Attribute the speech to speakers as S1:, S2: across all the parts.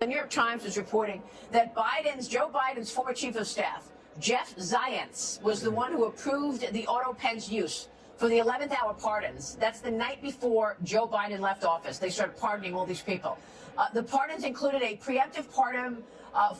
S1: The New York Times is reporting that Joe Biden's former chief of staff, Jeff Zients, was the one who approved the auto pen's use for the 11th hour pardons. That's the night before Joe Biden left office. They started pardoning all these people. The pardons included a preemptive pardon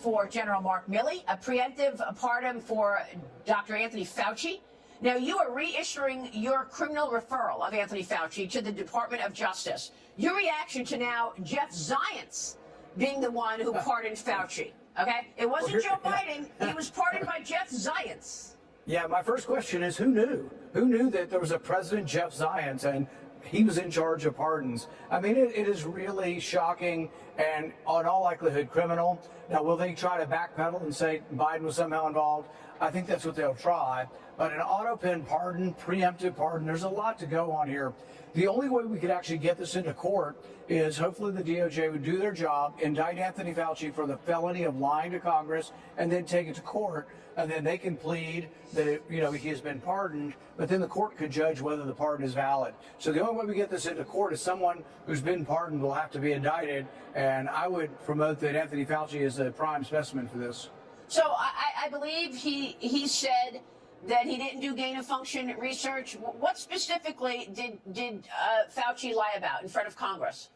S1: for General Mark Milley, a preemptive pardon for Dr. Anthony Fauci. Now, you are reissuing your criminal referral of Anthony Fauci to the Department of Justice. Your reaction to now Jeff Zients being the one who pardoned Fauci, okay? It wasn't Joe Biden. He was pardoned by Jeff Zients.
S2: Yeah, my first question is, who knew? Who knew that there was a President Jeff Zients and he was in charge of pardons? I mean, it is really shocking and, in all likelihood, criminal. Now, will they try to backpedal and say Biden was somehow involved? I think that's what they'll try. But an auto pen pardon, preemptive pardon, there's a lot to go on here. The only way we could actually get this into court is hopefully the DOJ would do their job, indict Anthony Fauci for the felony of lying to Congress, and then take it to court. And then they can plead that, he has been pardoned, but then the court could judge whether the pardon is valid. So the only way we get this into court is someone who's been pardoned will have to be indicted. And I would promote that Anthony Fauci is a prime specimen for this.
S1: So I believe he said that he didn't do gain-of-function research. What specifically did Fauci lie about in front of Congress?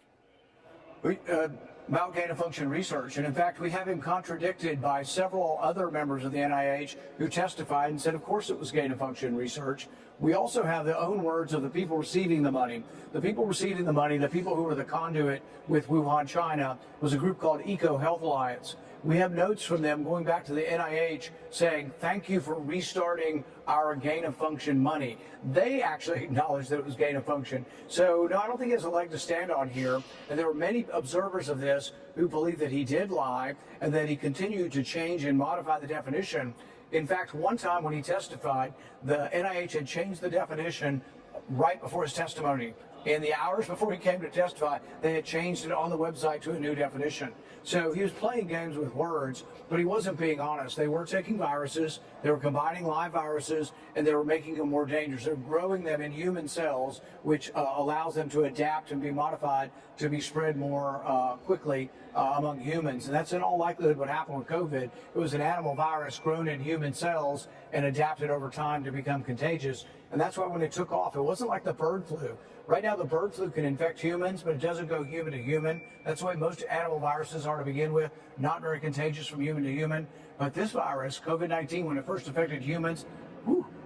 S2: About gain-of-function research. And in fact, we have him contradicted by several other members of the NIH who testified and said, of course, it was gain-of-function research. We also have the own words of the people receiving the money. The people receiving the money, the people who were the conduit with Wuhan, China, was a group called Eco Health Alliance. We have notes from them going back to the NIH saying, thank you for restarting our gain-of-function money. They actually acknowledged that it was gain-of-function. So, no, I don't think he has a leg to stand on here. And there were many observers of this who believe that he did lie and that he continued to change and modify the definition. In fact, one time when he testified, the NIH had changed the definition right before his testimony. In the hours before he came to testify, they had changed it on the website to a new definition. So he was playing games with words, but he wasn't being honest. They were taking viruses, they were combining live viruses, and they were making them more dangerous. They're growing them in human cells, which allows them to adapt and be modified to be spread more quickly among humans. And that's in all likelihood what happened with COVID. It was an animal virus grown in human cells and adapted over time to become contagious. And that's why when it took off, it wasn't like the bird flu. Right now, the bird flu can infect humans, but it doesn't go human to human. That's why most animal viruses are to begin with, not very contagious from human to human. But this virus, COVID-19, when it first affected humans,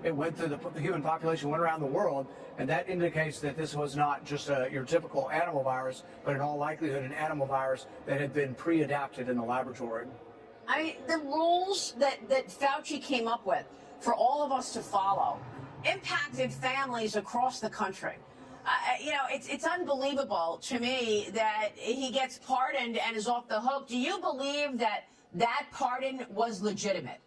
S2: it went through the human population, went around the world, and that indicates that this was not just your typical animal virus, but in all likelihood an animal virus that had been pre-adapted in the laboratory.
S1: I mean, the rules that Fauci came up with for all of us to follow impacted families across the country. It's unbelievable to me that he gets pardoned and is off the hook. Do you believe that pardon was legitimate?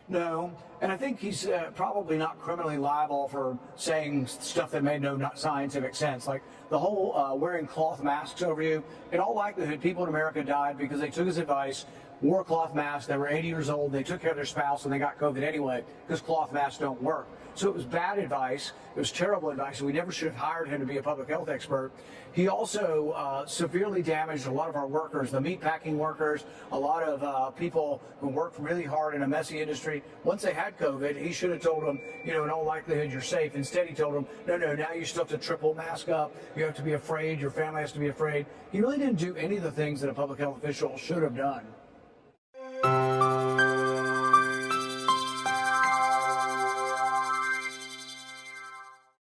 S2: No, and I think he's probably not criminally liable for saying stuff that made no scientific sense, like the whole wearing cloth masks over you. In all likelihood, people in America died because they took his advice, wore a cloth mask, they were 80 years old, they took care of their spouse, and they got COVID anyway because cloth masks don't work. So it was bad advice. It was terrible advice, and we never should have hired him to be a public health expert. He also severely damaged a lot of our workers, the meatpacking workers, a lot of people who worked really hard in a messy industry. Once they had COVID, he should have told them, in all likelihood, you're safe. Instead, he told them, no, now you still have to triple mask up. You have to be afraid. Your family has to be afraid. He really didn't do any of the things that a public health official should have done.